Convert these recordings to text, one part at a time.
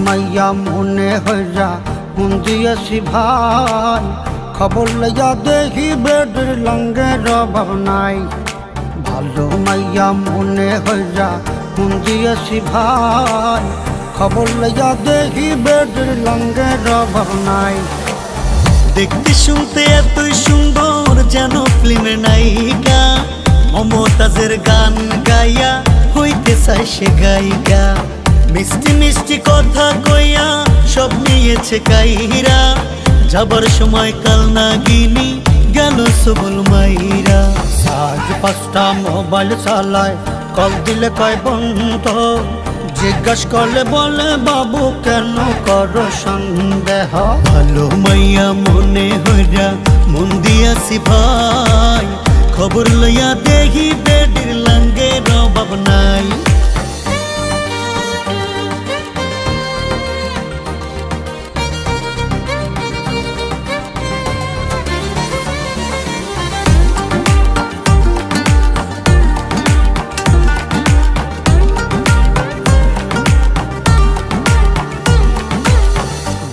মাইয়া মনে হইয়া মন দিয়েছি ভাই, খবর লইয়া দেখি বেডের লঙ্গের অভাব নাই। ভালো মাইয়া মনে হইয়া মন দিয়েছি ভাই, খবর লইয়া দেখি বেডের লঙ্গের অভাব নাই। দেখতে শুনতে এতই সুন্দর যেন ফিল্মের নায়িকা, মমতাজের গান গাইয়া হইতে চাই সে গায়িকা। মিষ্টি মিষ্টি কথা কইয়া সব নিয়েছে কাইরা, যাবার সময় কাল নাগিনী গেল সবল মাইরা। আজ 5টা মোবাইল চালায়, কল দিলে কয় বন্ধ, জিজ্ঞাস করলে বলে বাবু কেন করো সন্দেহ। ভালো মাইয়া মনে হইরা মন দিয়াছি ভাই, খবর লইয়া দেখি বেডের লঙ্গের অভাব নাই।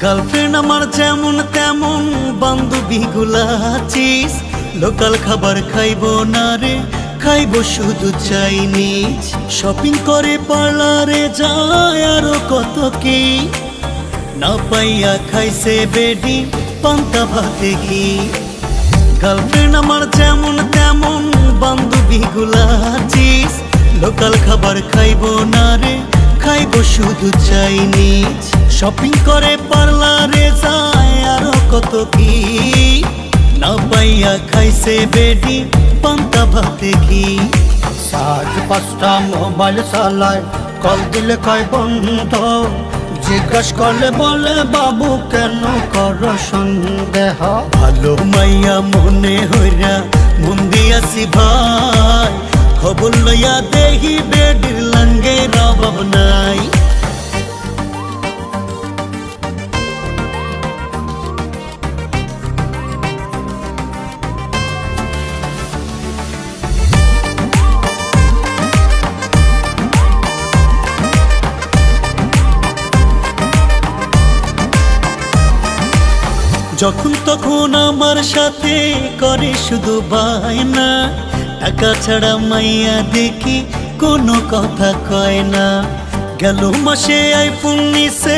গার্লফ্রেন্ড আমার যেমন তেমন বান্ধবী গুলা আছিস, লোকাল খাবার খাইবো না রে, খাইবো শুধু চাইনিজ। শপিং করে পার্লারে যায় আরো কত কি, না পাইয়া খাইছে বেডি পান্তা ভাতে ঘি। গার্লফ্রেন্ড আমার যেমন তেমন বান্ধবী গুলা আছিস, লোকাল খাবার খাইবো না রে, খাইবো শুধু চাইনিজ। শপিং করে পার্লারে যায় আরো কত কি, না পাইয়া খাইছে বেডি পান্তা ভাতে ঘি। আজ 5টা মোবাইল চালায়, কল দিলে কয় বন্ধ, জিজ্ঞাস করলে বলে বাবু কেন করো সন্দেহ। ভালো মাইয়া মনে হইরা মন দিয়াছি ভাই, খবর লইয়া দেখি বেডের লঙ্গের অভাব নাই। যখন তখন আমার সাথে করে শুধু বায়না, টাকা ছাড়া মাইয়া দেখি কোনো কথা কয় না। গেল মাসে আইফোন নিছে,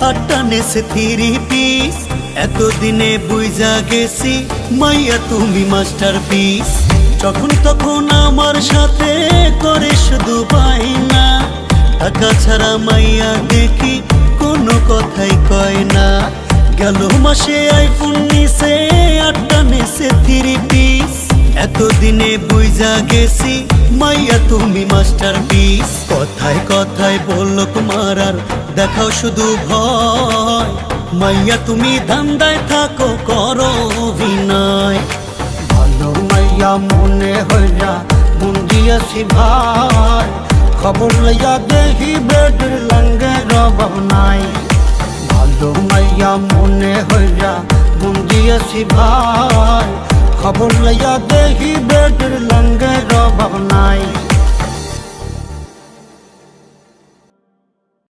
8টা নেছে 3 পিস, এতদিনে বুঝা গেছি মাইয়া তুমি মাস্টারপিস। যখন তখন আমার সাথে করে শুধু বায়না, টাকা ছাড়া মাইয়া দেখি কোনো কথাই কয় না। গেল মাসে আইফোন নিছে, 8টা নেছে 3 পিস, এতদিনে বুঝা গেছি মাইয়া তুমি মাস্টারপিস। কথায় কথায় বললো মারার দেখাও শুধু ভয়, মাইয়া তুমি ধান্দায় থাকো করো অভিনয়। ভালো মাইয়া মনে হইয়া মন দিয়েছি ভাই, খবর লইয়া দেখি বেডের লঙ্গের অভাব নাই। ভালো মাইয়া মনে হইয়া মন দিয়েছি ভাই, খবর লইয়া দেখি বেডের লঙ্গের অভাব নাই।